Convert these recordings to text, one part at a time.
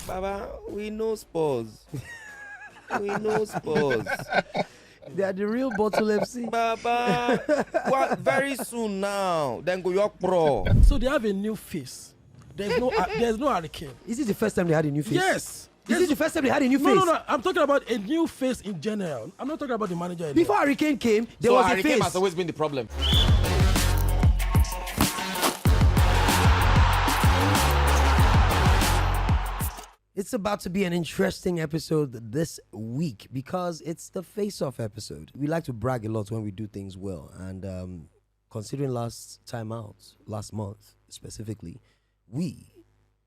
Baba, we know Spurs. We know Spurs. They are the real bottle FC. Baba, what? Very soon now. Then go York Pro. So they have a new face. There's no hurricane. Is it the first time they had a new face? Yes. Is it the first time they had a new face? No. I'm talking about a new face in general. I'm not talking about the manager anymore. Before Hurricane came, there was a Hurricane face. has always been the problem. It's about to be an interesting episode this week because it's the face-off episode. We like to brag a lot when we do things well, and considering last month specifically, we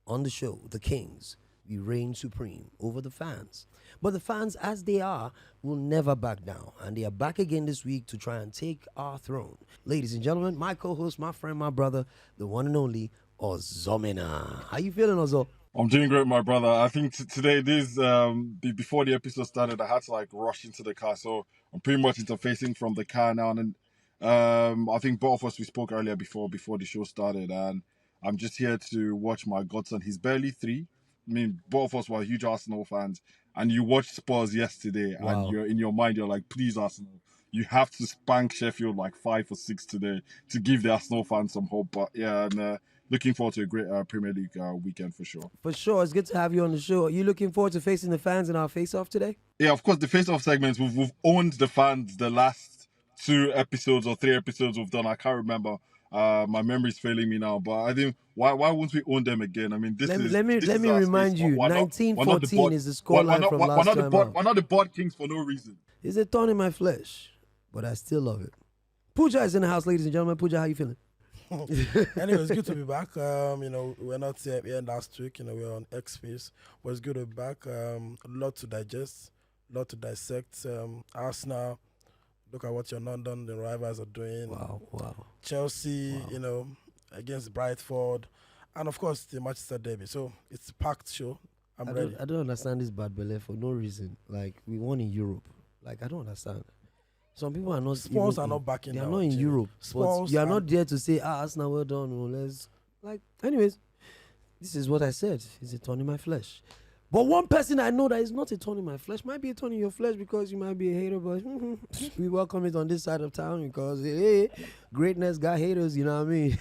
on the show, the Kings, we reign supreme over the fans. But the fans, as they are, will never back down, and they are back again this week to try and take our throne. Ladies and gentlemen, my co-host, my friend, my brother, the one and only Ozomina. How you feeling, Ozo? I'm doing great, my brother. I think today, before the episode started, I had to rush into the car, so I'm pretty much interfacing from the car now. And I think both of us, we spoke earlier before the show started, and I'm just here to watch my godson. He's barely 3. I mean, both of us were huge Arsenal fans, and you watched Spurs yesterday, Wow. and you're in your mind, you're like, please, Arsenal, you have to spank Sheffield 5 or 6 today to give the Arsenal fans some hope. But yeah, and looking forward to a great Premier League weekend for sure. For sure. It's good to have you on the show. Are you looking forward to facing the fans in our face-off today? Yeah, of course, the face-off segments, we've owned the fans the last 2 episodes or 3 episodes we've done. I can't remember. My memory's failing me now, but I think why won't we own them again? I mean, let me remind you, 1914 is the scoreline from last time out. We're not the board kings for no reason. It's a thorn in my flesh, but I still love it. Pooja is in the house, ladies and gentlemen. Pooja, how you feeling? Anyway, it's good to be back. We're not here last week. We were on X Space, but it's good to be back. A lot to digest, a lot to dissect. Arsenal, look at what your London the rivals are doing. Wow. Chelsea, against Brightford, and of course the Manchester derby. So it's a packed show. I'm ready. I don't understand this bad belly for no reason. We won in Europe. I don't understand. Some people are not. Spurs are not backing. They are now, not in actually. Europe. Spurs But you are not there to say, Arsenal, well done. Let's anyways. This is what I said. It's a thorn in my flesh. But one person I know that is not a thorn in my flesh might be a thorn in your flesh because you might be a hater. But we welcome it on this side of town because hey, greatness got haters. You know what I mean?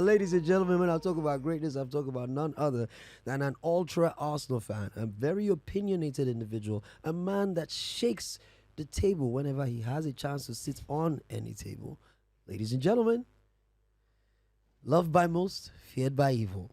Ladies and gentlemen, when I talk about greatness, I'm talking about none other than an ultra Arsenal fan, a very opinionated individual, a man that shakes the table whenever he has a chance to sit on any table. Ladies and gentlemen, loved by most, feared by evil.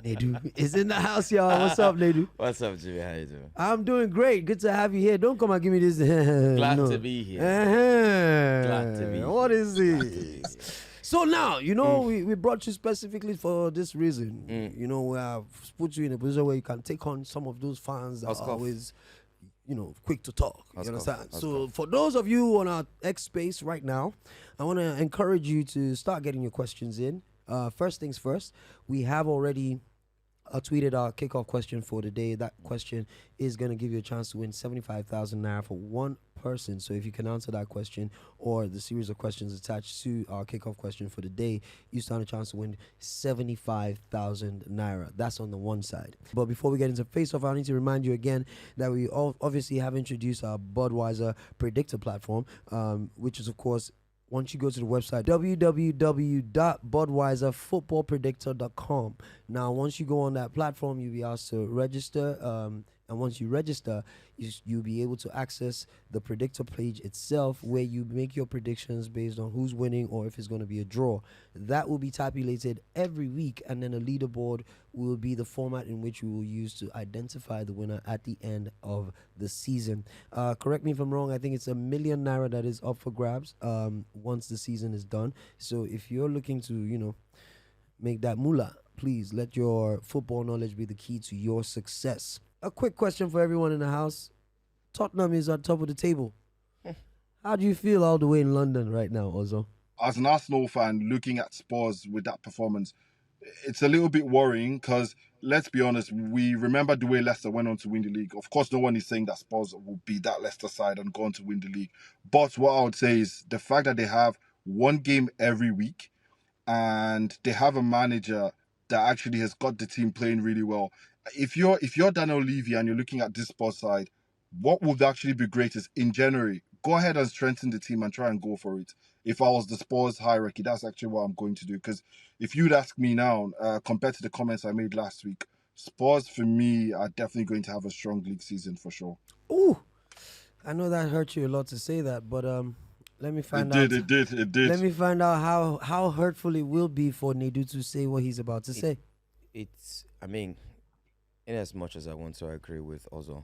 Nedu is in the house, y'all. What's up, Nedu? What's up, Jimmy? How you doing? I'm doing great. Good to have you here. Don't come and give me this. Glad no. to be here. Glad to be What here. is this? So now, we brought you specifically for this reason. We have put you in a position where you can take on some of those fans that are always, quick to talk. You understand? So for those of you on our X Space right now, I want to encourage you to start getting your questions in. First things first, we have already tweeted our kickoff question for the day. That question is going to give you a chance to win 75,000 naira for one person. So if you can answer that question or the series of questions attached to our kickoff question for the day, you stand a chance to win 75,000 naira. That's on the one side. But before we get into face-off, I need to remind you again that we obviously have introduced our Budweiser Predictor platform, which is, of course, once you go to the website, www.budweiserfootballpredictor.com. Now, once you go on that platform, you'll be asked to register. And once you register, you'll be able to access the predictor page itself where you make your predictions based on who's winning or if it's going to be a draw. That will be tabulated every week, and then a leaderboard will be the format in which we will use to identify the winner at the end of the season. Correct me if I'm wrong, I think it's 1 million naira that is up for grabs once the season is done. So if you're looking to, make that moolah, please let your football knowledge be the key to your success. A quick question for everyone in the house. Tottenham is on top of the table. How do you feel all the way in London right now, Ozo? As an Arsenal fan, looking at Spurs with that performance, it's a little bit worrying because, let's be honest, we remember the way Leicester went on to win the league. Of course, no one is saying that Spurs will be that Leicester side and go on to win the league. But what I would say is the fact that they have one game every week and they have a manager that actually has got the team playing really well. if you're Daniel Levy and you're looking at this Spurs side, what would actually be great is in January, go ahead and strengthen the team and try and go for it. If I was the Spurs hierarchy, that's actually what I'm going to do. Because if you'd ask me now, compared to the comments I made last week, Spurs for me are definitely going to have a strong league season for sure. Ooh, I know that hurt you a lot to say that, but let me find out. It did. Let me find out how hurtful it will be for Nedu to say what he's about to say. I mean, in as much as I want to agree with Ozo,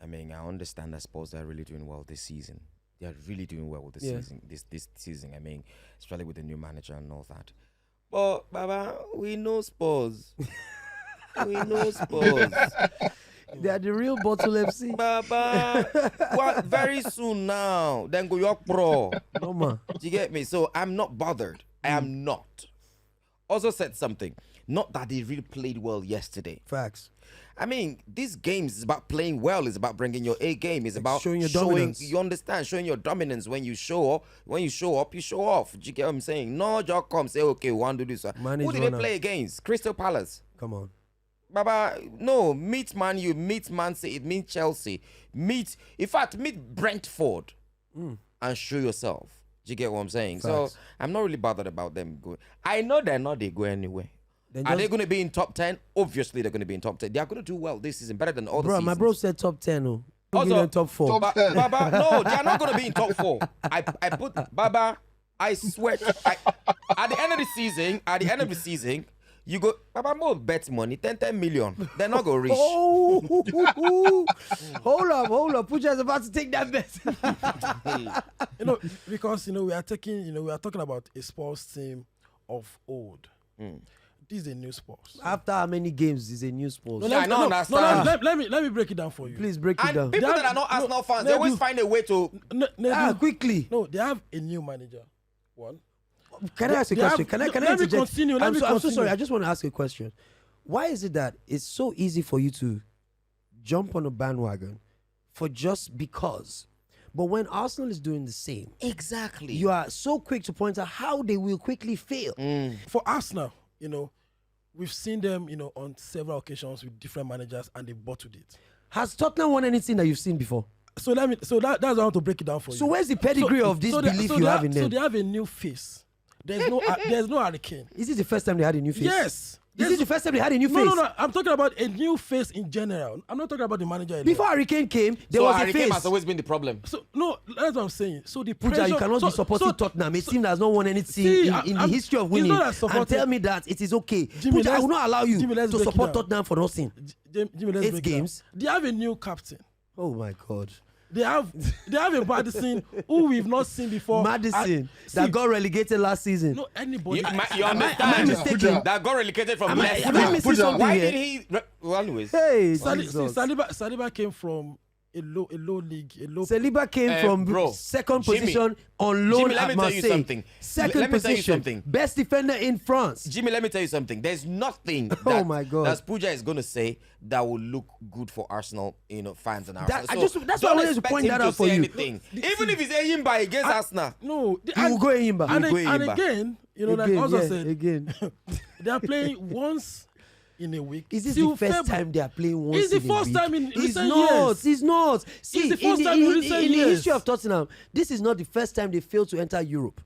I mean, I understand that Spurs are really doing well this season. They are really doing well this season. This season, I mean, especially with the new manager and all that. But Baba, we know Spurs. We know Spurs. They are the real bottle FC. Baba, very soon now. Then go York Pro. No man. Do you get me? So I'm not bothered. I am not. Also said something. Not that they really played well yesterday. Facts. I mean, these games is about playing well. It's about bringing your A game. It's about showing your dominance. You understand? Showing your dominance. When you show up, you show off. Do you get what I'm saying? No, just come say, okay, we want to do this. Who did they play against? Crystal Palace. Come on. Baba, no, meet Man U, meet Man City, meet Chelsea, meet Brentford and show yourself. Do you get what I'm saying? Facts. So I'm not really bothered about them going. I know they go anywhere. Are they going to be in top 10? Obviously, they're going to be in top 10. They are going to do well this season, better than all the seasons. My bro said top 10. Oh. Also, top 4. Baba, no, they are not going to be in top 4. I put Baba. I swear. At the end of the season, you go, Baba, more bet money, 10 million. They're not going to reach. Oh, hold up. Pooja is about to take that bet. Because we are talking about a sports team of old. This is a new Spurs. After how many games is a new Spurs? I don't understand. Let me break it down for you. Please break it down. People that are not Arsenal fans, they always find a way to. Quickly. No, they have a new manager. One. Can I ask a question? Can I let me continue. I'm so sorry. I just want to ask a question. Why is it that it's so easy for you to jump on a bandwagon for just because? But when Arsenal is doing the same, Exactly. you are so quick to point out how they will quickly fail. For Arsenal, we've seen them, on several occasions with different managers, and they bottled it. Has Tottenham won anything that you've seen before? So that's how I want to break it down for you. So where's the pedigree of this belief you have in them? So they have a new face. There's no Hurricane. Is it the first time they had a new face? Yes. Is it the first time they had a new face? No. I'm talking about a new face in general. I'm not talking about the manager alone. Before Hurricane came, there was a face. has always been the problem. So no, that's what I'm saying. So the Pooja, pressure, you cannot be supporting Tottenham, a team that has not won anything in the history of winning, and tell me that it is okay. Pooja, I will not allow you to support Tottenham for nothing. Jimmy, let's 8 games. They have a new captain. Oh my God. They have a Madison who we've not seen before. Madison that got relegated last season. No, anybody. You understand? Am I mistaken? That got relegated from Am I Leicester. missing something Why here? did he? Well, anyways. Hey, Saliba came from a low league. Saliba came from second Jimmy, position on loan Jimmy, let at me tell you Marseille. something. Second Let me tell you position, something. best defender in France. Jimmy, let me tell you something. There's nothing Oh my God. that Pooja is going to say that will look good for Arsenal, fans and Arsenal. That's why I wanted to point that out for you. Anything. Even if he's aiming by against Arsenal. No, You will go Imba. and again, like also said, again. they are playing once in a week. Is this the first time they are playing once It's in the a first week? time in It's recent not. years. It's not. See, the first time in recent in the years. history of Tottenham, this is not the first time they failed to enter Europe.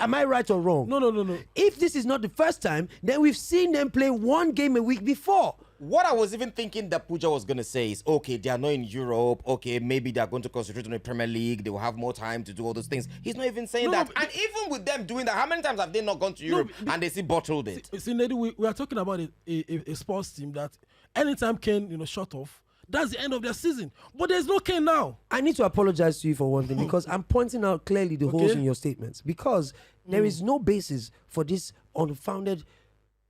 Am I right or wrong? No. If this is not the first time, then we've seen them play one game a week before. What I was even thinking that Pooja was going to say is, okay, they are not in Europe. Okay, maybe they are going to concentrate on the Premier League. They will have more time to do all those things. He's not even saying that. And even with them doing that, how many times have they not gone to Europe and they see bottled it? See, Nedu, we are talking about a sports team that anytime Kane, shut off, that's the end of their season. But there's no Kane now. I need to apologize to you for one thing because I'm pointing out clearly the holes in your statements because there is no basis for this unfounded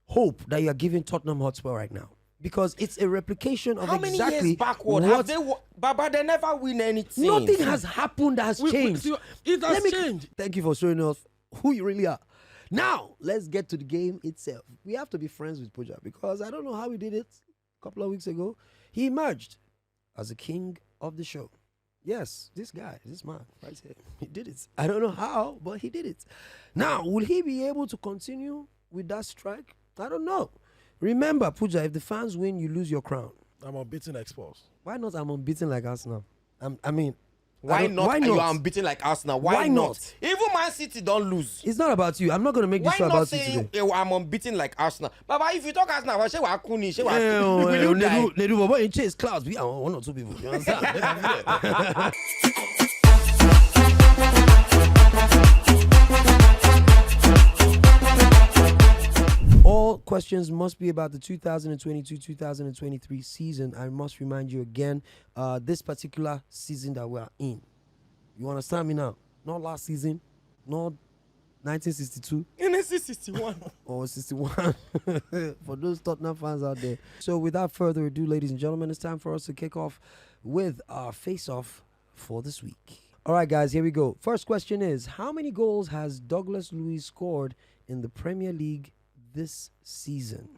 hope that you are giving Tottenham Hotspur right now. Because it's a replication of How many exactly years backward have they Baba, they never win anything. Nothing has happened that has changed. It has changed. Thank you for showing us who you really are. Now, let's get to the game itself. We have to be friends with Pooja because I don't know how he did it a couple of weeks ago. He emerged as the king of the show. Yes, this guy, this man, right here, he did it. I don't know how, but he did it. Now, will he be able to continue with that strike? I don't know. Remember, Pooja, if the fans win, you lose your crown. I'm unbeaten expulse. Why not? I'm unbeaten like Arsenal. I mean, why not? Why You not? are unbeaten like Arsenal. Why not? Even Man City don't lose. It's not about you. I'm not going to make this show about you today. I'm unbeaten like Arsenal. Baba, if you talk Arsenal, will you die? Nedu, but in chase clouds, we are one or two people. You understand? All questions must be about the 2022-2023 season. I must remind you again, this particular season that we are in. You understand me now? Not last season, not 1962. 1961. Or 61. For those Tottenham fans out there. So without further ado, ladies and gentlemen, it's time for us to kick off with our face-off for this week. All right, guys, here we go. First question is, how many goals has Douglas Luiz scored in the Premier League this season?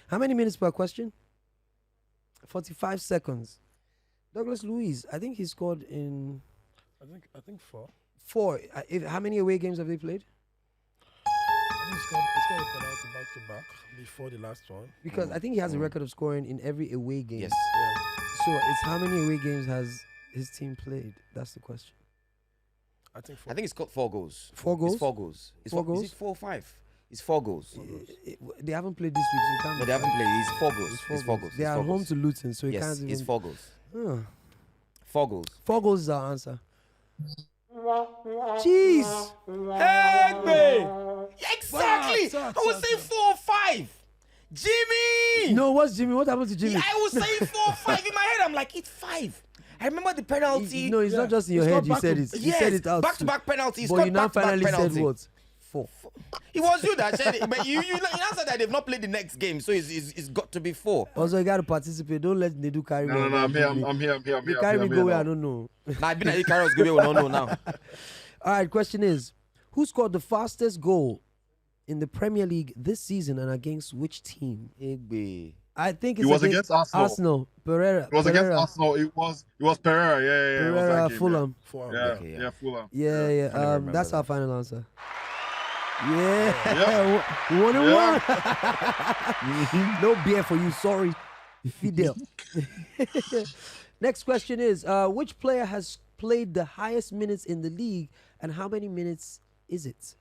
How many minutes per question? 45 seconds. Douglas Luiz, I think he scored in... I think 4. 4. How many away games have they played? I think he scored a penalty back-to-back before the last one. Because I think he has a record of scoring in every away game. Yes. Yeah. So it's how many away games has his team played? That's the question. I think 4. I think it's got 4 goals. 4 goals? It's 4 goals. It's 4 goals? goals? Is it 4 or 5? It's 4 goals. They haven't played this week, so you can't. No, they haven't played. It's 4 goals. It's 4 goals. They It's are 4 home goals. to Luton, so you Yes, can't even. it's 4 goals. Huh. 4 goals. 4 goals is our answer. Jeez. Hey, babe. Exactly. Wow, I was saying 4 or 5. Jimmy. No, what's Jimmy? What happened to Jimmy? I was saying 4 or 5 in my head. I'm like, it's 5. I remember the penalty. No, it's not just in your It's head. not You said back it. to- You said Yes, it out. back-to-back penalties. But you now finally said what? 4. It was you that said it, but you answered that they've not played the next game, so it's got to be 4. Also, you got to participate. Don't let Nedu carry me. No, I'm here. You carry me go where I don't know. Now I've been at Icarus, we will not know now. All right, question is, who scored the fastest goal in the Premier League this season and against which team? I think it's It was against Arsenal. Pereira. It was against Arsenal. It was Pereira. Yeah. Pereira, it was that game, Fulham. Yeah, Fulham. Yeah. That's that. our final answer. Yeah. 1-1. No beer for you. Sorry, Fidel. Next question is, which player has played the highest minutes in the league, and how many minutes is it?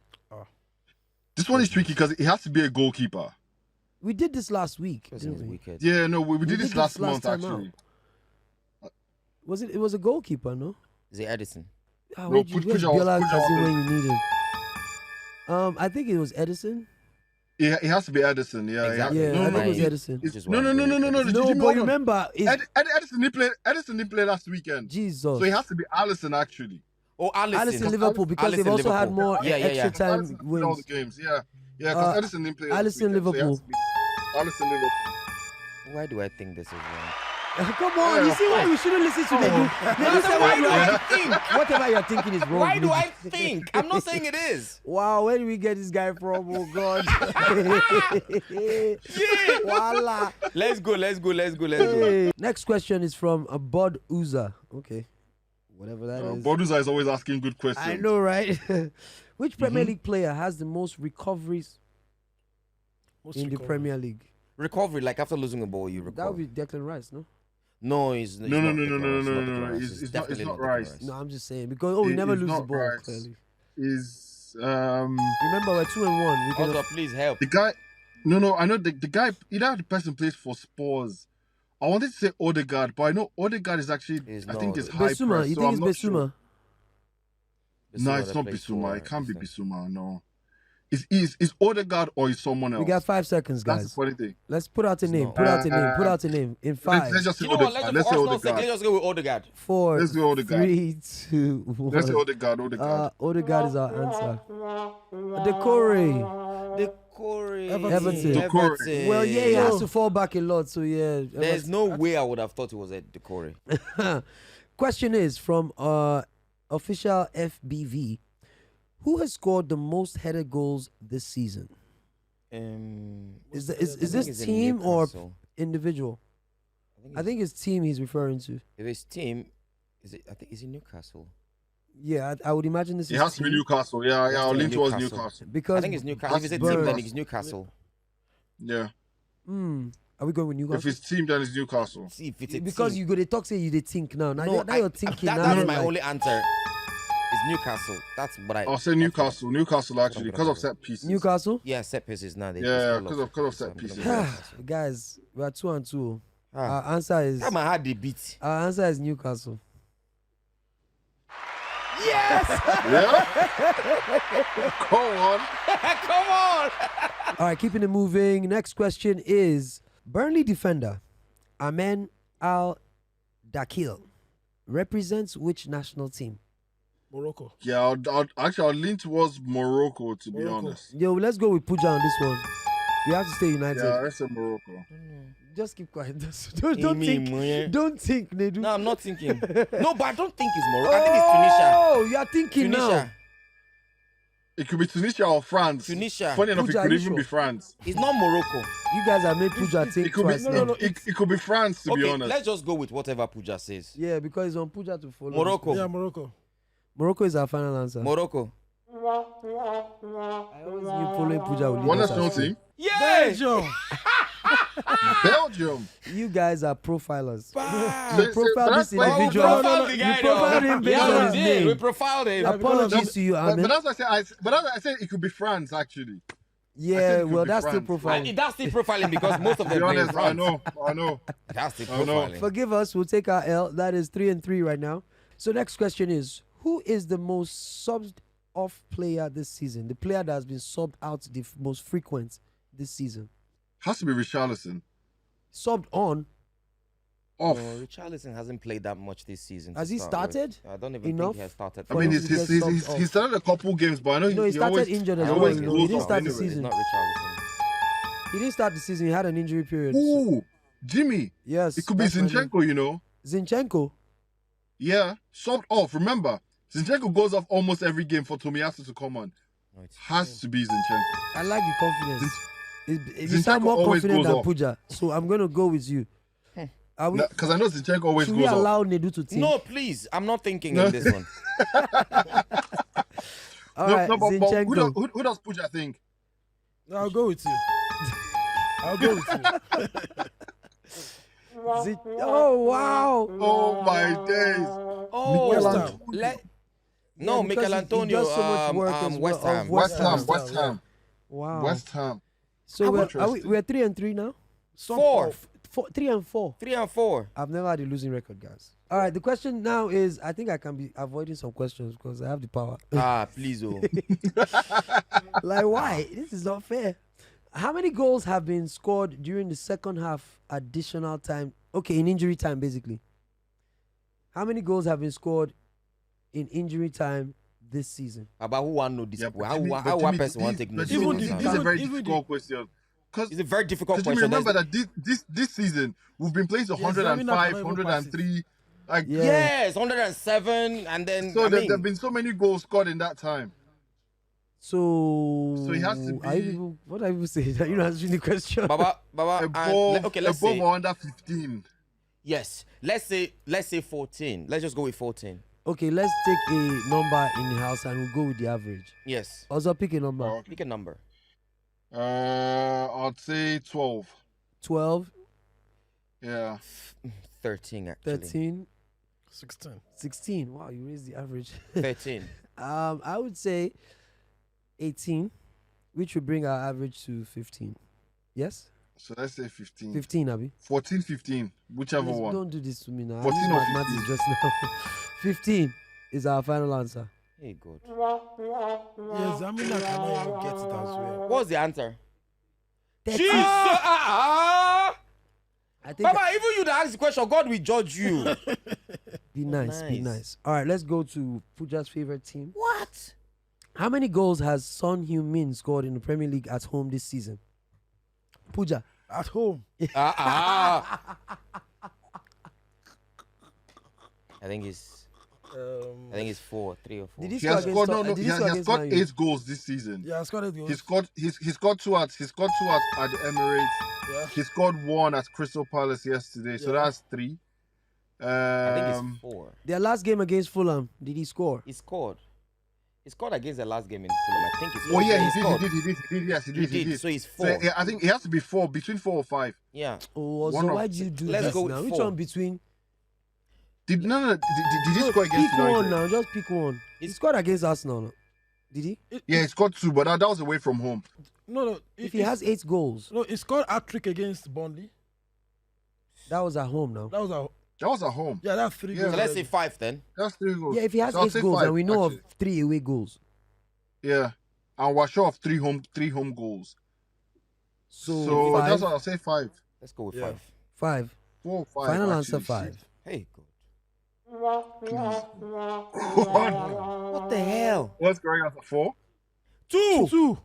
This one is tricky because it has to be a goalkeeper. We did this last week. Didn't we? Yeah, no, we did this last month time actually. Was it? It was a goalkeeper, no? Is it Edison? Ah, No, where'd you- where's Pooja was- Biola Pooja Kazi was- when you need him? I think it was Edison. It has to be Edison. Yeah, Exactly. Yeah, No, I think it was no. Edison. Which is No. why I'm going with No, Edison. No, Jimmy, but hold on. remember, it's Edison didn't play last weekend. Jesus. So it has to be Allison actually. Oh, Allison. Alice in Liverpool, because Allison, they've also had Liverpool. more Yeah, extra time Allison played all wins. the games. Yeah, because Edison didn't play. last Allison, weekend, so it has Liverpool. to be Allison Liverpool. Why do I think this is wrong? Come on, you see why you shouldn't listen to Nedu. Nedu said, Why do I think? whatever you're thinking is wrong. Why do Nedu. I think? I'm not saying it is. Wow, where did we get this guy from? Oh God. Yeah. Voila. Let's go. Hey. Next question is from Bud Uza. Okay. Whatever that is. Boduza is always asking good questions. I know, right? Which Premier League player has the most recoveries in the Premier League? Recovery, like after losing a ball, you recover. That would be Declan Rice, no? No, it's No. It's It's not Rice. No, I'm just saying because we never It's lose the not ball. Rice. Clearly, Is remember we're 2-1. We can Also, please help. the guy? No. I know the guy. Either the person plays for Spurs. I wanted to say Odegaard, but I know Odegaard is actually. It's I think not. it's high Besuma. press, You so think I'm not it's Besuma? sure. No, it's that not plays Bissouma. for, It can't be this thing. Bissouma. No. Is Odegaard or is someone else? We got 5 seconds, That's the guys. funny thing. Let's put out a It's name. not. Put out a name. Put out a name. In 5, Let's just say You know what? Odegaard. Let's Let's say let's Odegaard. just go with Odegaard. 4, Let's go Odegaard. 3, 2, 1. Let's say Odegaard. Odegaard. Odegaard is our answer. Decore. Everton. Decore. Well, yeah, he has to fall back a lot. So yeah. There's no way I would have thought it was a Decore. Question is from official FBV. Who has scored the most headed goals this season? Is this team or individual? I think it's team he's referring to. If it's team, is it? I think is it Newcastle? Yeah, I would imagine this It is has to be team. Newcastle. Yeah, I'll lean towards Newcastle. Newcastle. Because I think it's Newcastle. If it's a team, then it's Newcastle. Yeah. Are we going with Newcastle? If it's team, then it's Newcastle. See if it's a Because team. you go to talk, say you they think now. Now, No, now you're thinking now. That's you're my like, only answer. It's Newcastle. That's what I'll say Newcastle. Newcastle actually because of set pieces. Newcastle. Yeah, set pieces now. Yeah, because of set pieces. Guys, we are 2-2. Ah. Our answer is. Come on, had the beat. Our answer is Newcastle. Yes. Yeah. Come on. Come on. All right, keeping it moving. Next question is Burnley defender Amen Al-Dakil represents which national team? Morocco. Yeah, I'll lean towards Morocco to be honest. Yo, let's go with Pooja on this one. We have to stay united. Yeah, I said Morocco. Just keep quiet. Don't think. Don't think, Nedu. No, I'm not thinking. No, but I don't think it's Morocco. I think it's Tunisia. Oh, you are thinking now. It could be Tunisia or France. Tunisia. Funny enough, Pooja, it could are you even sure? be France. It's not Morocco. You guys have made Pooja think It could be twice. now. It could be France to be honest. Let's just go with whatever Pooja says. Yeah, because it's on Pooja to follow. Morocco. Yeah, Morocco. Morocco is our final answer. Morocco. I always knew following Pooja will lead One us national astray. team. Yeah. Belgium. Belgium. You guys are profilers. Bah. You profile this We individual. profiled the guy, You profiled him based Yeah, on we his did. We name. profiled him. Apologies to you, But Ahmed. that's what I said it could be France actually. Yeah, it could well, be that's still France. profiling. That's still profiling because most of To be them play in honest, France. I know. That's still I know. profiling. Forgive us, we'll take our L. That is 3-3 right now. So next question is, who is the most subbed off player this season? The player that has been subbed out the most frequent this season. Has to be Richarlison. Subbed on. Off. Richarlison hasn't played that much this season. Has to he start with. started I don't even enough? think he has started. I mean, him to get subbed off? he started a couple games, but I know No, he started always, injured as he well, always you know. goes He didn't off start the anyway. It's season. not Richarlison. He didn't start the season. He had an injury period. Ooh, Jimmy. Yes. It could be that's my name. Zinchenko, you know. Zinchenko. Yeah, subbed off. Remember, Zinchenko goes off almost every game for Tomiyasu to come on. No, it's Has to be Zinchenko. I like the confidence. You Zinchenko sound more always confident goes than off. Pooja. So I'm going to go with you. Are we? Because I know Zinchenko always Should goes we off. allow Nedu to think? No, please. I'm not thinking in this one. All right, but Zinchenko. who does Pooja think? I'll go with you. I'll go with you. Oh, wow. Oh my days. Oh, West Mikel Ham. Antonio. No, Yeah, because Mikel he Antonio. does so much work as well West of Ham. West Ham. West Ham. Wow. West Ham. So we're interesting. 3-3 now? Four. 3 and 4. 3 and 4. I've never had a losing record, guys. All right, the question now is, I think I can be avoiding some questions because I have the power. Please, oh. Like, why? This is not fair. How many goals have been scored during the second half additional time? Okay, in injury time, basically. How many goals have been scored in injury time this season? About who want to know this? Yeah, How one person want to take But notice? Jimmy, Even this is a very even difficult question. It's a very difficult Because question. remember that this season we've been playing to Yes, I mean, 105, not 103. Like Yeah. Yes, 107, and then so I there mean, have been so many goals scored in that time. So So it has to are you be- people, what are you saying? You're not answering the question. Baba, Above, okay, let's above say or under 15. yes. Let's say 14. Let's just go with 14. Okay, let's take a number in the house and we'll go with the average. Yes. Also, pick a number. Oh, Pick a number. I'd say 12. 12, Yeah. 13 actually. 13, 16. 16. Wow, you raised the average. 13. I would say 18, which would bring our average to 15. Yes? So let's say 15. 15, Abby. 14, 15. Whichever Please one. don't do this to me now. I 14 used or mathematics 15? just now. 15 is our final answer. Hey, good. Yes, I mean, I cannot even get it as well. What's the answer? 13. Jesus! I think Baba, even you that ask the question, God will judge you. be nice, be Nice. nice. All right, let's go to Pooja's favorite team. What? How many goals has Son Heung-min scored in the Premier League at home this season? Pooja. At home. I think it's Um, 4, 3 or 4. Did he He score has against scored Tot- no, did he he score has against scored Man U? 8 goals this season. yeah, I scored it. He scored two at the Emirates. Yeah. He scored one at Crystal Palace yesterday, so Yeah. that's 3. I think it's 4. Their last game against Fulham, did he score? He scored. He scored against the last game in Fulham. I think it's. Oh yeah, he did. Yes, he did. So he's 4. So, yeah, I think it has to be 4, between 4 or 5. Yeah. Oh, One so of- why do you do Let's this go with now? Which 4. one between? Did he score against Pick one United? now, just pick one. He scored against Arsenal. No? Did he? Yeah, he scored 2, but that was away from home. No. If he has 8 goals, No, he scored a trick against Burnley. that was at home now. That was at home. Yeah, that's 3 Yeah. goals. So let's say 5 then. That's 3 goals. Yeah, if he has So I'll 8 say goals, 5, and we know actually. of 3 away goals. Yeah, and we're short of 3 home goals. So, that's 5. what I'll say 5. Let's go with Yeah. 5. 5. 4 or 5. Final actually. answer 5. Hey, God. What? What the hell? What's going on for 4? 2.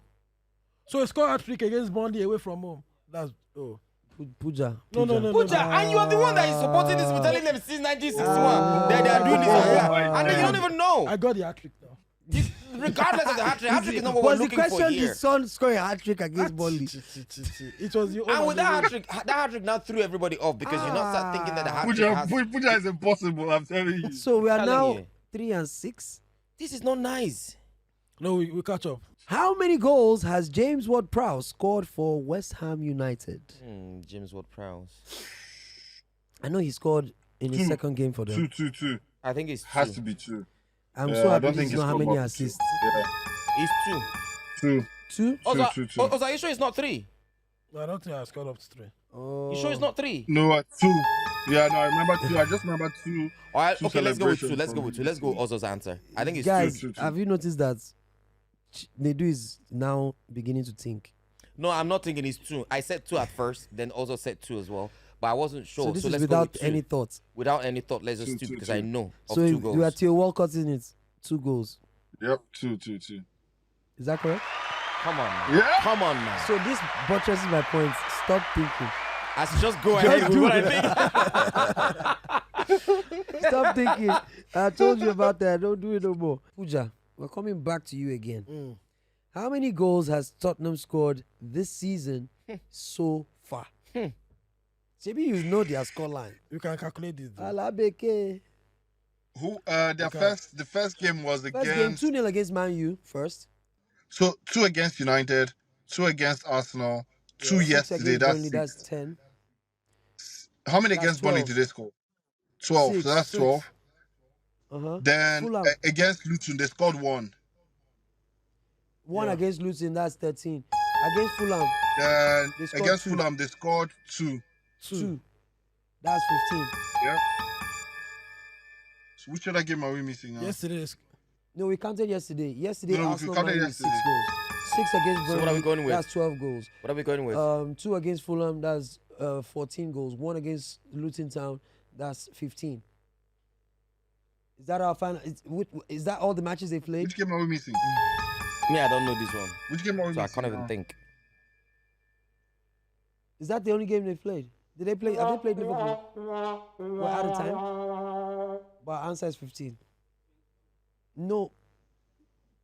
So he scored a trick against Burnley away from home. That's Pooja. No. Pooja, and you are the one that is supporting this. We're telling them since 1961 that they are doing this. And then you don't even know. I got the hat trick now. Regardless of the hat trick is not what Was we're the looking for question here. the son scoring a hat trick against Burnley? It was the And with that hat trick now threw everybody off because you're not start thinking that the hat trick has... Pooja is impossible, I'm telling you. So we are Telling now you. 3 and 6. This is not nice. No, we catch up. How many goals has James Ward-Prowse scored for West Ham United? James Ward-Prowse. I know he scored in his 2. second game for them. 2. I think it's 2. Has to be 2. I'm Yeah, so I happy don't this think is he not how scored many more than 2. assists. Yeah. It's 2. 2. 2? Also, 2. also, are you sure it's not 3? No, I don't think I scored up to 3. Oh. You sure it's not 3? No, 2. Yeah, no, I remember 2. I just remember 2. All right, 2 okay, let's go with 2. celebrations Let's go from with 2. Let's go with Ozo's answer. I think it's Guys, 2. have you noticed that Nedu is now beginning to think? No, I'm not thinking it's 2. I said 2 at first, then also said 2 as well. But I wasn't sure. So this is let's go without with 2. any thought. Without any thought, let's just 2, 2 2, because 2. I know of So 2 we are goals. Theo Walcott in it. 2 goals. Yep, 2. Is that correct? Come on, man. Yeah. Come on, man. So this buttresses my point. Stop thinking. I should just go ahead with what I think. Stop thinking. I told you about that. Don't do it no more. Pooja, we're coming back to you again. How many goals has Tottenham scored this season so far? Maybe you know their scoreline. You can calculate this. Though. Alabeke. Who the first game was First against game 2-0 against Man U first. So 2 against United, 2 against Arsenal, 2 6 yesterday. against That's Burnley, 6. that's 10. How many that's against Burnley 12. did they score? 12. Six. So that's 12. Uh-huh. Then Fulham. Against Luton, they scored 1. 1 Yeah. against Luton, that's 13. Against Fulham, Then They scored against 2. Fulham, they scored 2. 2. That's 15. Yeah. So which other game are we missing now? Yesterday, No, we counted yesterday. Yesterday, No, we Arsenal counted Man U, 6 yesterday. goals. 6 against Burnley. So what are we going with? That's 12 goals. What are we going with? 2 against Fulham, that's 14 goals. 1 against Luton Town, that's 15. Is that our final? Is that all the matches they played? Which game are we missing? Me, I don't know this one. Which game are we So I missing? can't even now? think. Is that the only game they played? Did they play? Have they played Liverpool? We're out of time. But our answer is 15. No,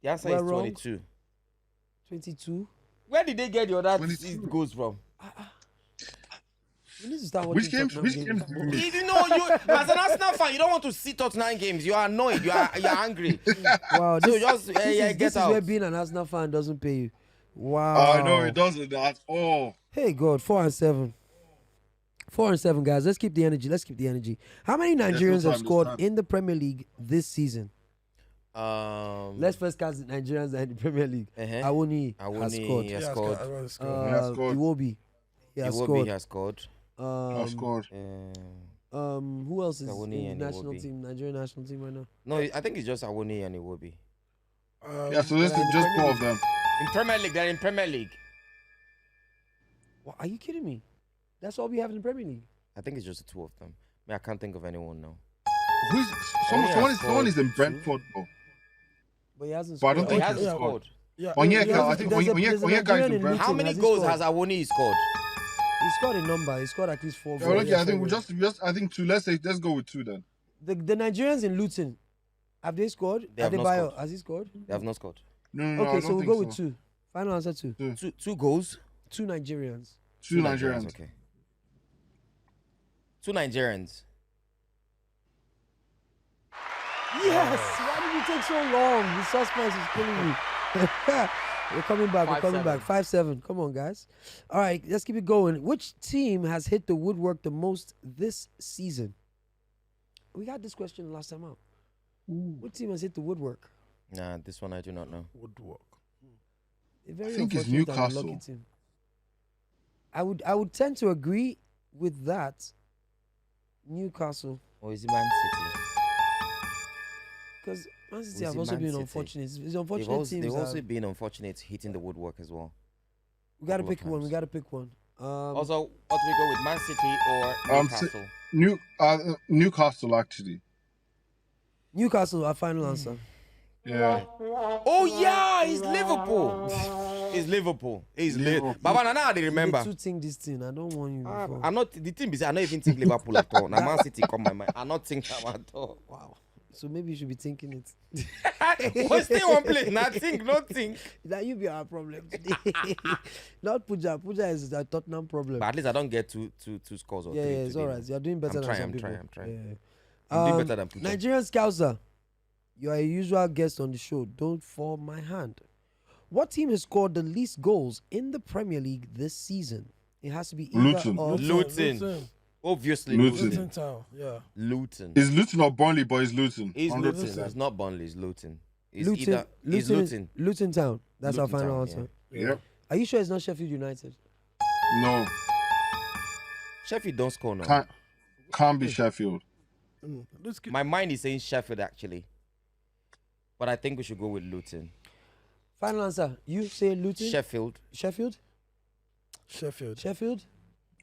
The answer We're is wrong. 22. 22. Where did they get the other 22. goals from? We need to start Which watching games? Tottenham Which games. games? You know, as an Arsenal fan, you don't want to see Tottenham games. You are annoyed. You're angry. Wow, So this, just this get is out. where being an Arsenal fan doesn't pay you. Wow. No, it doesn't at all. Hey, God, 4 and 7. 4 and 7, guys. Let's keep the energy. How many no Nigerians time, have there's scored time. in the Premier League this season? Let's Let's first cast the Nigerians that are in the Premier League. Uh-huh. Awoni has scored. he has Yeah, scored. I was scored. He has scored. Iwobi, he has Iwobi scored. has scored. I've scored. Who else is Awoni in the and national Iwobi. team, Nigerian national team right now? No, I think it's just Awoni and Iwobi. Yeah, so this is just 4 of them. In Premier League, they're in Premier League. What, are you kidding me? That's all we have in the Premier League. I think it's just the 2 of them. I can't think of anyone now. Who's Only has someone is in scored Brentford though. But he hasn't But I scored. don't He think hasn't he's scored. Yeah, Onyeka, yeah, I think there's a Onyeka is Nigerian in in Brentford. Luton. How many Has he goals scored? has Awoni scored? He scored a number. He scored at least 4 Yeah, goals. okay, I think we just I think 2. Let's go with 2 then. The Nigerians in Luton, have they scored? They have not Adebayo, scored. has he scored? They have not scored. No, I Okay, don't so we'll think go with 2. Final answer 2. Two goals? 2 Nigerians. 2 Nigerians. Okay. 2 Nigerians. Yes. Why did you take so long? The suspense is killing me. We're coming back. We're coming back. 5-7. Come on, guys. All right, let's keep it going. Which team has hit the woodwork the most this season? We got this question last time out. What team has hit the woodwork? Nah, this one I do not know. Woodwork. I think it's Newcastle. I would tend to agree with that. Newcastle. Or is it Man City? Because Man City have also been unfortunate. It's unfortunate teams. They've also been unfortunate hitting the woodwork as well. We gotta pick one. Also, what do we go with, Man City or Newcastle? Newcastle actually. Newcastle, our final answer. Yeah. Oh yeah, it's Liverpool. It's Liverpool. Baba, now they remember. You think this thing. I don't want you. I'm not the team. I don't even think Liverpool at all. Now Man City come my mind. I not think them at all. Wow. So maybe you should be thinking it. What's the one place? Nothing. That you be our problem today. Not Pooja. Pooja is a Tottenham problem. But at least I don't get two scores or three. Yeah, it's all right. You're doing better than some people. I'm trying. Yeah. I'm doing better than Pooja. Nigerian Scouser, you are a usual guest on the show. Don't fall my hand. What team has scored the least goals in the Premier League this season? It has to be either Luton. Obviously, Luton Town. Yeah. Luton. Is Luton or Burnley, but it's Luton. It's Luton. It's not Burnley. It's Luton. It's Luton. Luton Town. That's Luton our final Town, answer. Yeah. Yep. Are you sure it's not Sheffield United? No. Sheffield don't score now. Can't be Sheffield. My mind is saying Sheffield actually, but I think we should go with Luton. Final answer. You say Luton? Sheffield. Sheffield?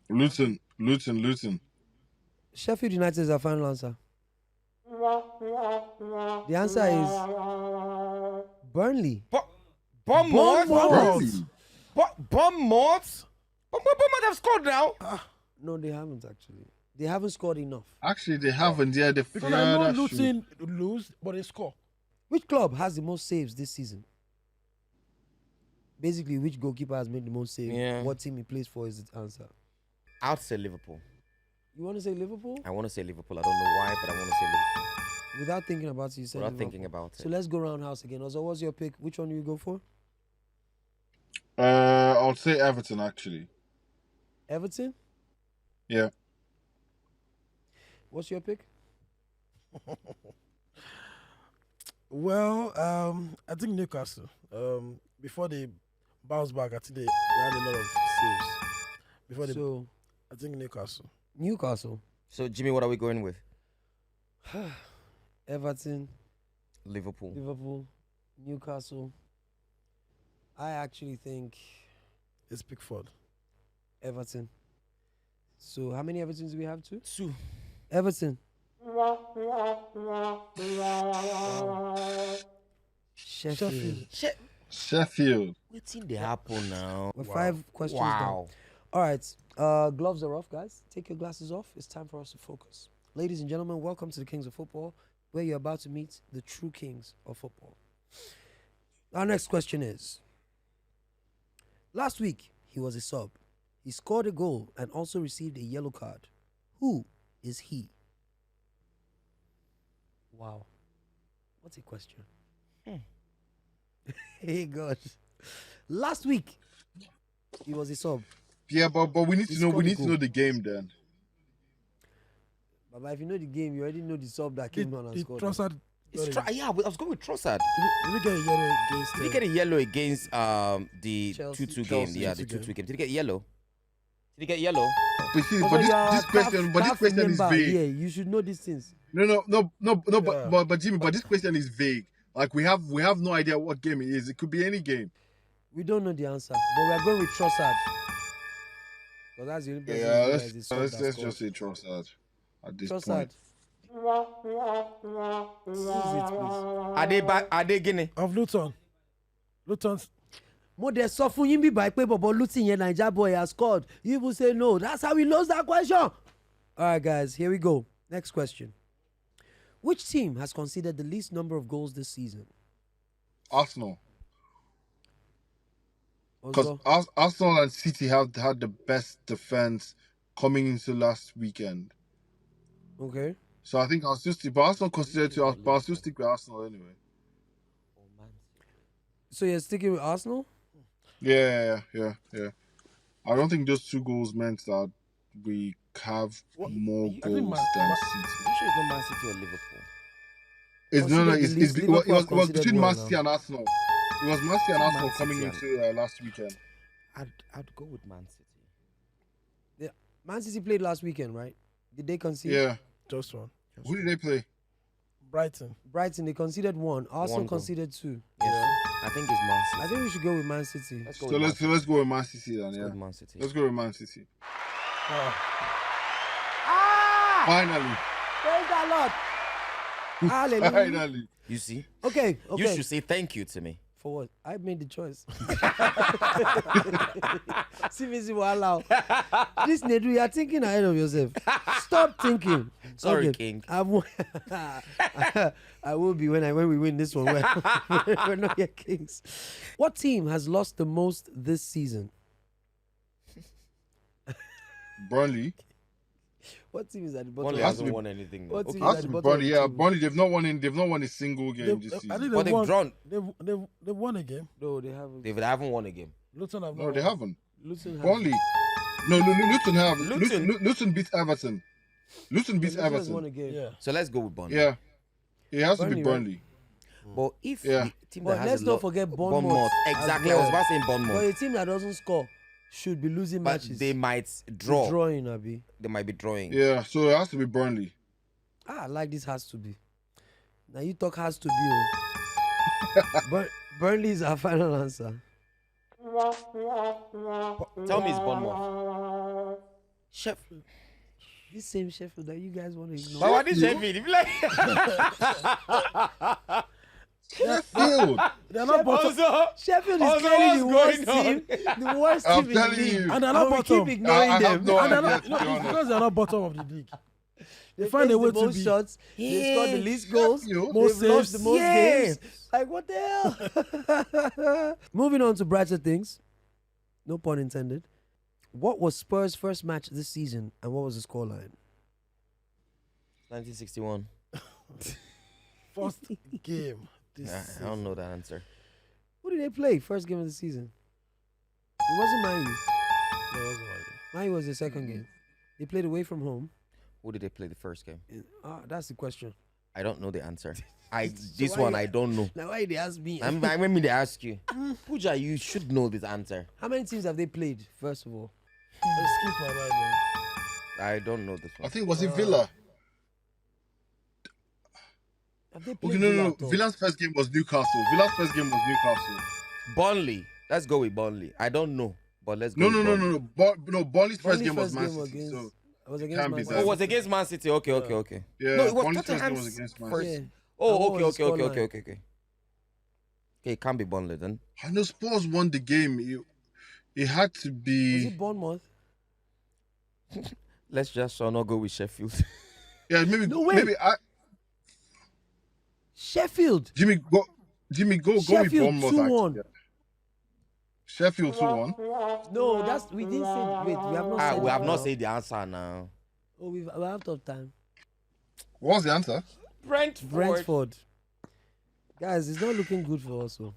Luton. Sheffield United is our final answer. The answer is Burnley. Bournemouth have scored now. No, they haven't actually. They haven't scored enough. Actually, they haven't. Yeah, because I know Luton lose, but they score. Which club has the most saves this season? Basically, which goalkeeper has made the most saves? Yeah. What team he plays for is the answer. I'll say Liverpool. You want to say Liverpool? I want to say Liverpool. I don't know why, but I want to say Liverpool. Without thinking about it, you said Without Liverpool. thinking about it. So let's go round house again. Also, what's your pick? Which one do you go for? I'll say Everton actually. Everton? Yeah. What's your pick? Well, I think Newcastle. Before they bounce back, I think they had a lot of saves. I think Newcastle. So Jimmy, what are we going with? Everton. Liverpool. Newcastle. I actually think it's Pickford. Everton. So how many Evertons do we have? Two. 2. Everton. Sheffield. What's in the apple now? We're 5 questions down. All right. Gloves are off, guys. Take your glasses off. It's time for us to focus. Ladies and gentlemen, welcome to the Kings of Football, where you're about to meet the true kings of football. Our next question is, last week, he was a sub. He scored a goal and also received a yellow card. Who is he? Wow. What's a question? Hey, God. Last week, he was a sub. Yeah, but we need to know. We need to know the game then. But if you know the game, you already know the sub that came on and scored. Trossard. I was going with Trossard. Did he get a yellow against? Did he get a yellow against the Chelsea. 2-2 game? Yeah, the 2-2 game. Did he get yellow? But see, Also, this question is vague. Yeah, you should know these things. No. Yeah. But Jimmy, this question is vague. Like we have no idea what game it is. It could be any game. We don't know the answer, but we are going with Trossard. Because that's the only person Yeah, who let's has the sub that just scored. say Trossard at this Trossard. point. Who is it, please? Are they Guinea? Of Luton's. Mo de sọ fún yín bí báyìí pé bọ̀bọ̀ Luton yẹn Naija boy has scored. You will say no. That's how we lost that question. All right, guys, here we go. Next question. Which team has conceded the least number of goals this season? Arsenal. Also, Because Arsenal and City have had the best defense coming into last weekend. okay. So I think I'll still stick. But Arsenal considered to, but I'll still stick with Arsenal anyway. So you're sticking with Arsenal? Yeah. I don't think those 2 goals meant that we have more goals than City. You sure it's not Man City or Liverpool? It was between Man City and Arsenal. It was Man City and Arsenal coming into last weekend. I'd go with Man City. Yeah, Man City played last weekend, right? Did they concede? Yeah. Just one. Who did they play? Brighton. They conceded 1. Arsenal conceded 2. Yeah. I think it's Man City. I think we should go with Man City. Let's go with Man City then. Yeah. Man City. Let's go with Man City. Finally. Praise the Lord. Hallelujah. Finally. You see? Okay. You should say thank you to me. For what? I made the choice. See, allow. This Nedu, you are thinking ahead of yourself. Stop thinking. Sorry, King. I will be when we win this one. We're not yet kings. What team has lost the most this season? Burnley. What team is at the bottom? Burnley hasn't won anything. What team Has is to at be the Burnley. bottom? Yeah, Burnley. They've not won a single game this season. I think But they've drawn. They've won a game. No, they haven't. They haven't won a game. Luton have No, they haven't. Luton have. Burnley. No, Luton have. Luton. Luton beat Everton. Luton beat Luton has won Everton. a game. Yeah. So let's go with Burnley. Yeah. It has to be Burnley, Burnley. But if Yeah. the team But that has let's a not lot- forget Bournemouth. Exactly. as I was well. about to say But Bournemouth. a team that doesn't score should be losing But matches. they might draw. Drawing, Abi. They might be drawing. Yeah, so it has to be Burnley. I like this has to be. Now you talk has to be. Burnley is our final answer. Tell me it's Bournemouth. Sheffield. This same Sheffield that you guys want to ignore. But what is Sheffield? If you like- Sheffield. They're not bottom. Sheffield is Also, clearly the what's worst going team. The worst I'm team in the telling league. you. And they're And not we bottom. keep ignoring I them. have no And they're idea, not, to no, be it's honest. because they're not bottom of the league. They They find face a way the to most be. shots. They scored the least goals. Sheffield. Most They've lost the saves. most Yeah. games. Like, what the hell? Moving on to brighter things. No pun intended. What was Spurs' first match this season and what was the scoreline? 1961. First game this I season. don't know that answer. Who did they play first game of the season? It wasn't Man U. No, it wasn't like that. Man U was the second game. They played away from home. Who did they play the first game? That's the question. I don't know the answer. why I don't know. Now why they ask me? I mean, they ask you. Pooja, you should know this answer. How many teams have they played, first of all? I skipped my mind, man. I don't know this I one. think was it Villa? Have they played Okay, Villa no. at all? Villa's first game was Newcastle. Villa's first game was Newcastle. Burnley. Let's go with Burnley. I don't know, but let's go. No. with Burnley. Burnley's first Burnley's game was first Man game was City. against- So was against Can't Man be City. Oh, it was against Man City. Okay. yeah, No, it was Burnley's first game Tottenham's was against Man first. City. Yeah. Oh, And what was the okay. scoreline? Okay, it can't be Burnley then. I know Spurs won the game. It had to Was be. it Bournemouth? Let's just not go with Sheffield. Yeah, maybe. No way. Maybe Sheffield. Jimmy, go with Sheffield Bournemouth. 2-1. Actually, yeah. Sheffield 2-1. No, we didn't say. Wait, we have not said. We have that not now. said the answer now. Oh, we're out of time. What was the answer? Brentford. Guys, it's not looking good for us. So.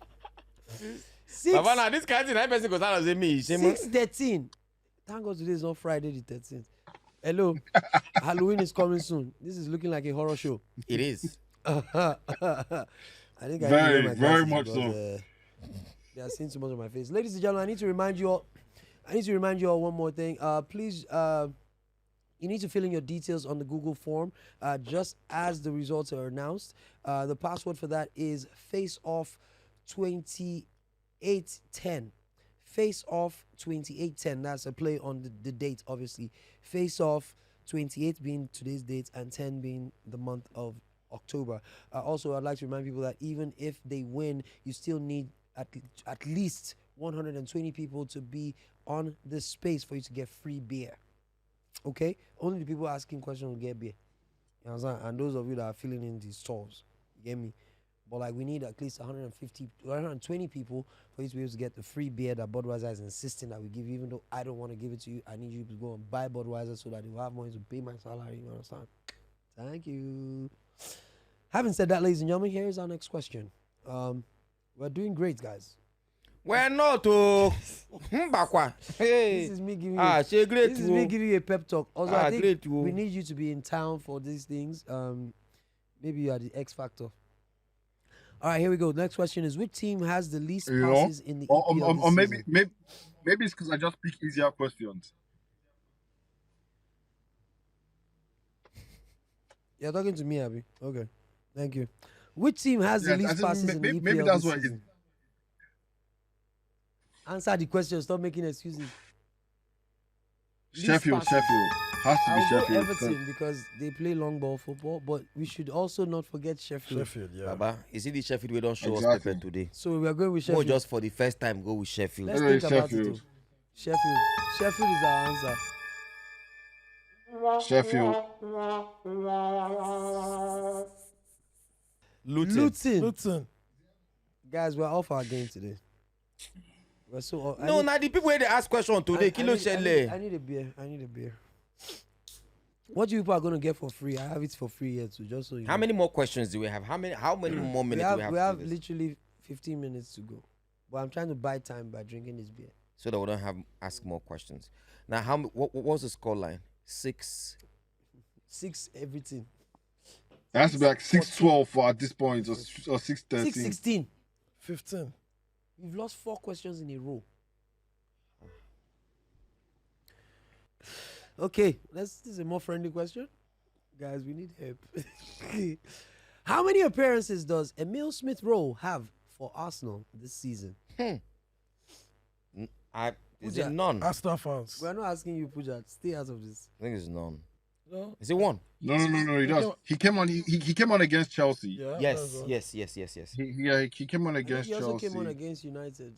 Baba, now this kind of thing, that person goes out and say me. 6:13. Thank God today is not Friday the 13th. Hello. Halloween is coming soon. This is looking like a horror show. It is. I think I Very, need to wear my very glasses much because, they are seeing too much of my face. Ladies and gentlemen, I need to remind you all one more thing. Please, you need to fill in your details on the Google form just as the results are announced. The password for that is FaceOff2810. FaceOff2810. That's a play on the date, obviously. FaceOff 28 being today's date and 10 being the month of October. Also, I'd like to remind people that even if they win, you still need at least 120 people to be on this space for you to get free beer. Okay? Only the people asking questions will get beer. You understand? And those of you that are filling in these stalls, you get me? But like we need at least 120 people for you to be able to get the free beer that Budweiser is insisting that we give you, even though I don't want to give it to you. I need you to go and buy Budweiser so that they will have money to pay my salary. You understand? Thank you. Having said that, ladies and gentlemen, here's our next question. We're doing great, guys. We're not to. Hey. This is me giving This is me giving you a pep talk. Also, I think great. we need you to be in town for these things. Maybe you are the X factor. All right, here we go. Next question is: which team has the least passes in the EPL this season? Maybe it's because I just pick easier questions. You're talking to me, Abby. Okay, thank you. Which team has the least passes in the EPL maybe that's this season? Answer the question. Stop making excuses. Sheffield. Has to be Sheffield. Go Everton because they play long ball football, but we should also not forget Sheffield. Sheffield, yeah. Baba, is it the Sheffield we don't show us Pepe today? So we are going with Sheffield. Or just for the first time, go with Sheffield. Let's think about it too. Sheffield. Sheffield is our answer. Sheffield. Luton. Guys, we're off our game today. We're so now the people where they ask question today, I need a beer. What you people are going to get for free? I have it for free here too, just so you know. How many more questions do we have? How many more minutes do we have? We have literally 15 minutes to go. But I'm trying to buy time by drinking this beer. So that we don't ask more questions. Now, what was the score line? 6 everything. It has to be like 6-12 for at this point, or 6-13. 6-16. 15. We've lost 4 questions in a row. Okay, this is a more friendly question. Guys, we need help. How many appearances does Emile Smith-Rowe have for Arsenal this season? Is it none? Arsenal fans. We're not asking you, Pooja. Stay out of this. I think it's none. No. Is it one? No. He does. He came on against Chelsea. Yeah, yes. He came on against Chelsea. He also came on against United.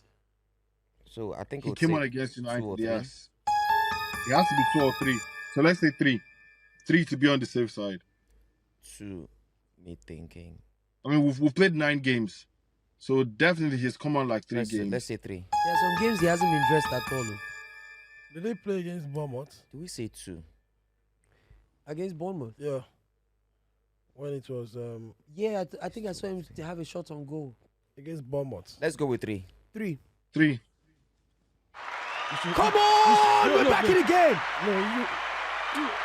So I think he came on against United. Yes. It has to be 2 or 3. So let's say 3. 3 to be on the safe side. 2. Me thinking. I mean, we've played 9 games, so definitely he's come on like 3 games. Let's say 3. There are some games he hasn't been dressed at all. Did they play against Bournemouth? Do we say 2? Against Bournemouth? Yeah. When it was yeah, I think I saw him to have a shot on goal against Bournemouth. Let's go with 3. 3. Come on! We're back in the game! No,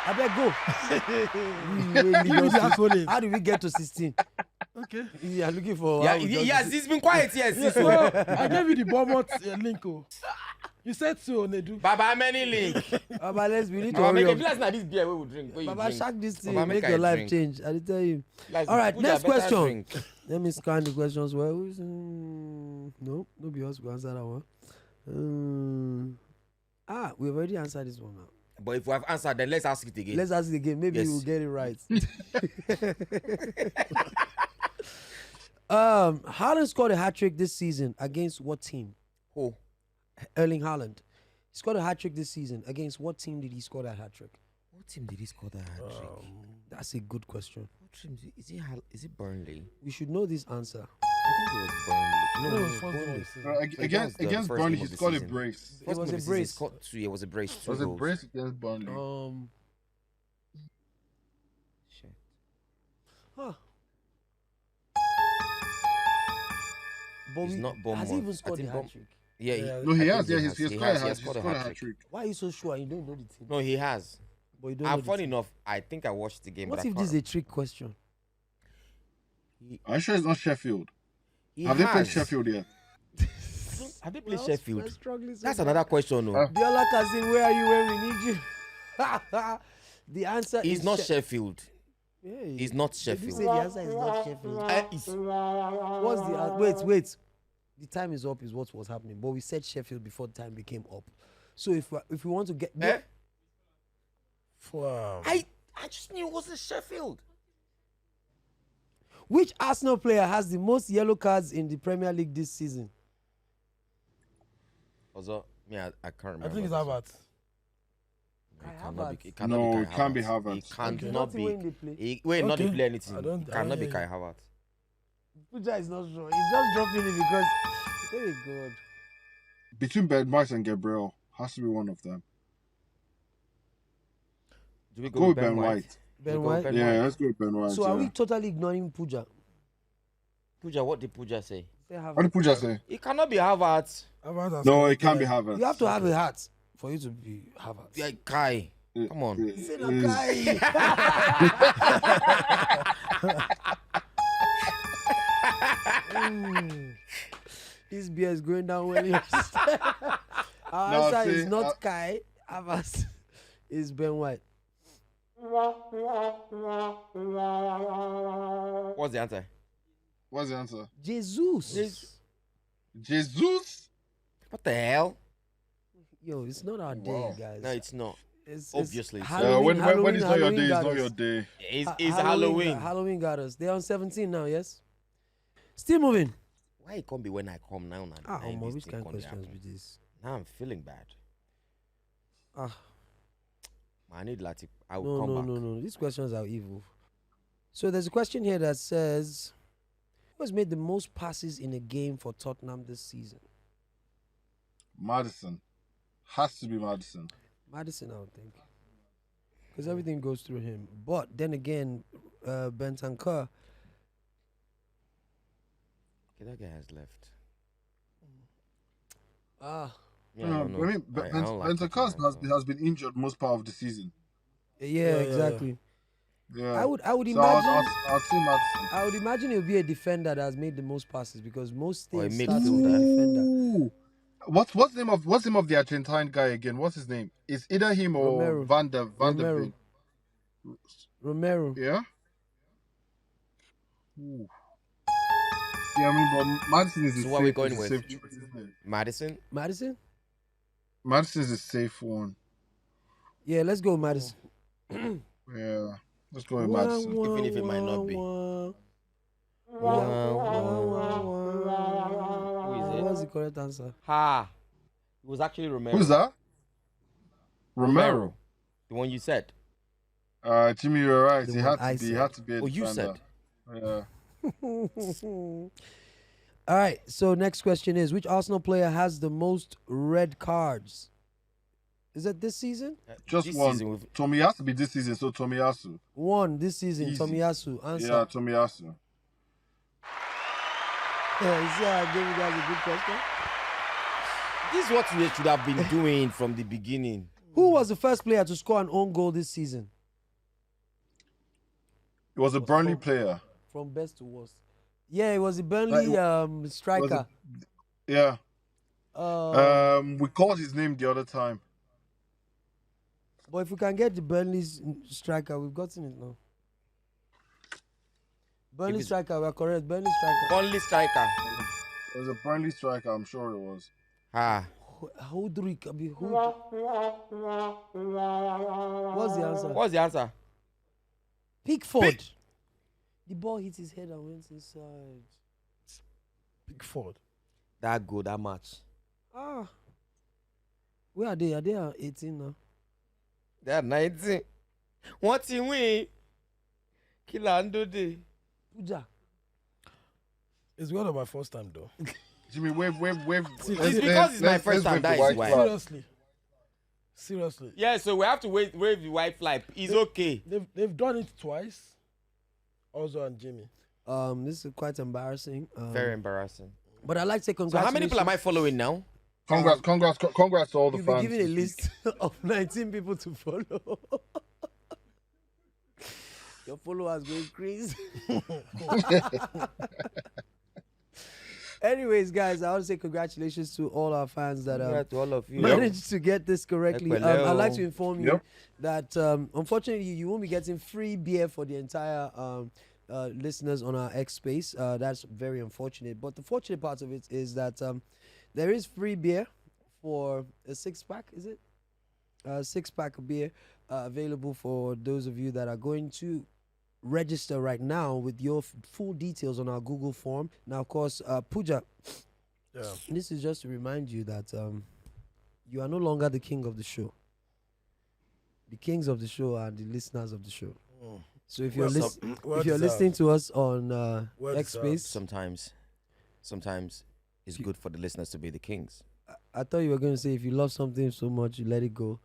I better go. How do we get to 16? Okay. You are looking for... Yes, he's been quiet, yes. Well, I gave you the Bournemouth link. You said so, Nedu. Baba, how many link? Baba, we need to hurry up. Let's not this beer we will drink. Baba, shack this thing, make your life change. I tell you. All right, next question. Let me scan the questions. Well, no be us. We answer that one. We've already answered this one now. But if we have answered, then let's ask it again. Let's ask it again. Maybe we'll get it right. Haaland scored a hat-trick this season against what team? Who? Erling Haaland. He scored a hat-trick this season. Against what team did he score that hat-trick? What team did he score that hat-trick? That's a good question. What team is it Burnley? We should know this answer. I think it was Burnley. No, it was against Burnley, he scored a brace. It was a brace. It was a brace. It was a brace against Burnley. Shit. Huh. But He's not Bournemouth. Has he even scored a hat-trick? Yeah. No, he has. Yeah, he's scored a hat-trick. Why are you so sure you don't know the team? No, he has. But you don't know the funny team. enough, I think I watched the game. What if this is a trick question? Are you sure it's not Sheffield? Have they played Sheffield yet? Have they played Sheffield? That's another question. No. Biola Kazim, where are you when we need you? The answer is not Sheffield. Yeah, it's not Sheffield. You say the answer is not Sheffield. What's the wait. The time is up is what was happening. But we said Sheffield before the time became up. So if we want to get... I just knew it wasn't Sheffield. Which Arsenal player has the most yellow cards in the Premier League this season? Also, I can't remember. I think it's Havertz. It can't be Havertz. It cannot be. Not to play anything. It cannot be Kai Havertz. Pooja is not sure. He's just dropping it because... Very good. Between Ben White and Gabriel, has to be one of them. Do we go with Ben White? Ben White. Yeah, let's go with Ben White. So are we totally ignoring Pooja? Pooja, what did Pooja say? What did Pooja say? It cannot be Havertz. No, it can't be Havertz. You have to have a hat for you to be Havertz. Yeah, Kai. Come on. Kai. This beer is going down well. Our answer is not Kai. Havertz is Ben White. What's the answer? What's the answer? Jesus. Jesus? What the hell? Yo, it's not our day, guys. No, it's not. It's obviously. When it's not your day, it's not your day. It's Halloween. Halloween got us. They're on 17 now, yes? Still moving. Why it can't be when I come now? Which kind of questions be this? Now I'm feeling bad. I need Latif. I will come back. No. These questions are evil. So there's a question here that says, who has made the most passes in a game for Tottenham this season? Maddison. Has to be Maddison. Maddison, I would think. Because everything goes through him. But then again, Bentancur. Okay, that guy has left. Yeah, I mean, Bentancur has been injured most part of the season. Yeah, exactly. Yeah. I would so imagine. I'll say Maddison. I would imagine it would be a defender that has made the most passes because most things a start with a defender. Ooh. What's the name of the Argentine guy again? What's his name? It's either him or Romero. Van der Ven. Romero. Yeah. Ooh. Yeah, I mean, but Maddison is the what are we going with? safe choice, isn't it? Madison? Maddison is a safe one. Yeah, let's go with Madison. Yeah, let's go with Maddison. Even if it might not be. Who is it? What's the correct answer? It was actually Romero. Who's that? Romero. The one you said. Jimmy, you're right. The He one had to be a defender. you said. Yeah. All right, so next question is, which Arsenal player has the most red cards? Is that this season? Just this one. Season Tomiyasu be this season, so Tomiyasu. One this season, Easy. Tomiyasu. Answer. Yeah, Tomiyasu. Yeah, you see how I gave you guys a good question? This is what we should have been doing from the beginning. Who was the first player to score an own goal this season? It was a Burnley player. From best to worst. Yeah, it was a Burnley striker. Yeah. We called his name the other time. But if we can get the Burnley striker, we've gotten it now. Burnley striker, we're correct. Burnley striker. It was a Burnley striker, I'm sure it was. What's the answer? Pickford. The ball hit his head and went inside. Pickford. That good, that much. Where are they? Are they 18 now? They are 19. What's in we? Kilando day. Pooja. It's one of my first time though. Jimmy, wave. It's because it's my first time, that is why. Seriously. Yeah, so we have to wave the white flag. It's okay. They've done it twice. Also and Jimmy. This is quite embarrassing. Very embarrassing. But I'd like to say So congratulations. how many people am I following now? Congrats to all the You'll fans. be given a list of 19 people to follow. Your followers going crazy. Anyways, guys, I want to say congratulations to all our fans that to all of you. managed to get this correctly. I'd like to inform you that unfortunately you won't be getting free beer for the entire listeners on our X space. That's very unfortunate. But the fortunate part of it is that there is free beer for a 6-pack. Is it? 6-pack of beer available for those of you that are going to register right now with your full details on our Google form. Now, of course, Pooja, this is just to remind you that you are no longer the king of the show. The kings of the show are the listeners of the show. So if you're listening to us on X Space, sometimes it's good for the listeners to be the kings. I thought you were going to say if you love something so much, you let it go.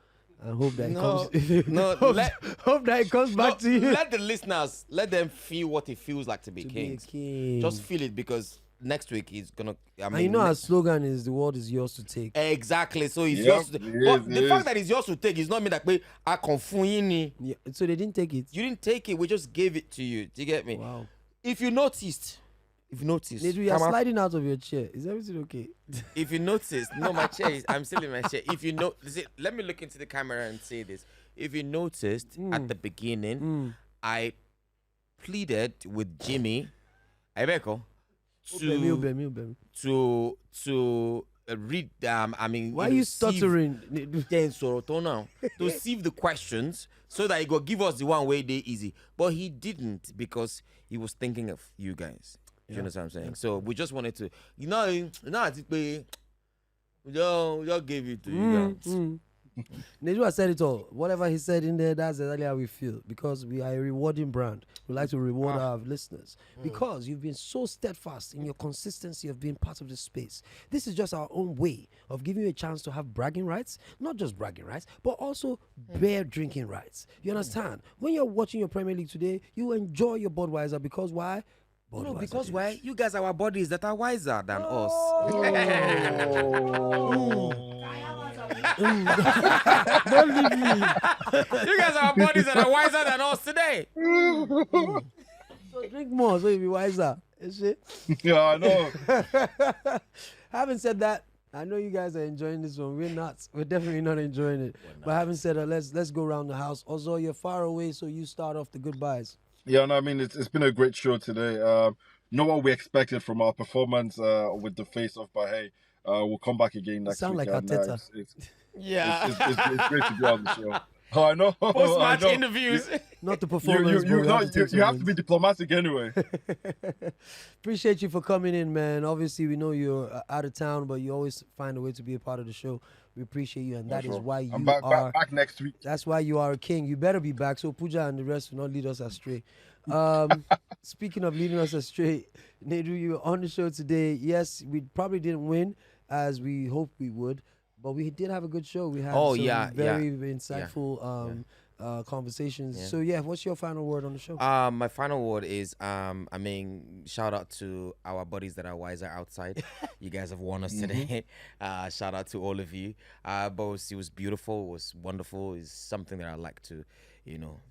I hope that No, it comes. no, hope that it comes back to you. Let the listeners, let them feel what it feels like to be To kings. be a king. Just feel it, because next week he's gonna. I mean, And you know our slogan is "the world is yours to take." exactly. So it's Yep, yours. To take. it But is, the it fact is. that it's yours to take is not mean that I confuni. Yeah, so they didn't take it. You didn't take it. We just gave it to you. Do you get me? Wow. If you noticed, Nedu, you're sliding out of your chair. Is everything okay? If you noticed, no, my chair is. I'm still in my chair. If you know, let me look into the camera and say this. If you noticed at the beginning, I pleaded with Jimmy, Ibeko, to read. I mean, why are you stuttering? To sieve the questions so that he go give us the one way they easy. But he didn't, because he was thinking of you guys. You understand what I'm saying? So we just wanted to, I think we just gave it to you guys. Nedu said it all. Whatever he said in there, that's exactly how we feel, because we are a rewarding brand. We like to reward our listeners because you've been so steadfast in your consistency of being part of this space. This is just our own way of giving you a chance to have bragging rights, not just bragging rights, but also beer drinking rights. You understand? When you're watching your Premier League today, you enjoy your Budweiser, because why? No, because why? You guys are our bodies that are wiser than us. Don't leave me. You guys are our bodies that are wiser than us today. So drink more so you'll be wiser. Is it? Yeah, I know. Having said that, I know you guys are enjoying this one. We're not. We're definitely not enjoying it. But having said that, let's go around the house. Also, you're far away, so you start off the goodbyes. Yeah, no, I mean, it's been a great show today. Not what we expected from our performance with the face-off, but hey, we'll come back again next Sound week. like Arteta. Yeah. It's great to be on the show. Oh, I know. Post-match I know. interviews. Not the performance. You but you have to be diplomatic anyway. Appreciate you for coming in, man. Obviously, we know you're out of town, but you always find a way to be a part of the show. We appreciate you, and that is why you I'm back next week. That's why you are a king. You better be back, so Pooja and the rest will not lead us astray. Speaking of leading us astray, Nedu, you were on the show today. Yes, we probably didn't win as we hoped we would, but we did have a good show. We had very insightful conversations. Yeah. So yeah, what's your final word on the show? My final word is, shout out to our buddies that are wiser outside. You guys have won us today. Shout out to all of you. But it was beautiful. It was wonderful. It's something that I like to,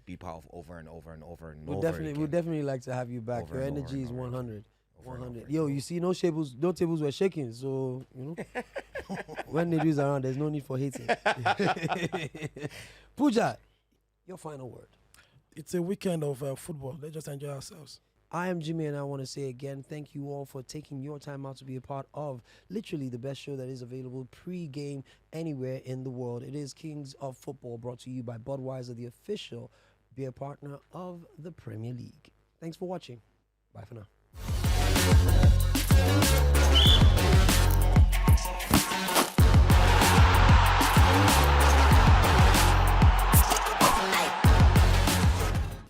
be part of over and over and over and over again. We'd definitely like to have you back. Your energy is 100. 100. Yo, you see, no tables were shaking. So, when Nedu is around, there's no need for hating. Pooja, your final word. It's a weekend of football. Let's just enjoy ourselves. I am Jimmy, and I want to say again, thank you all for taking your time out to be a part of literally the best show that is available pre-game anywhere in the world. It is Kings of Football, brought to you by Budweiser, the official beer partner of the Premier League. Thanks for watching. Bye for now.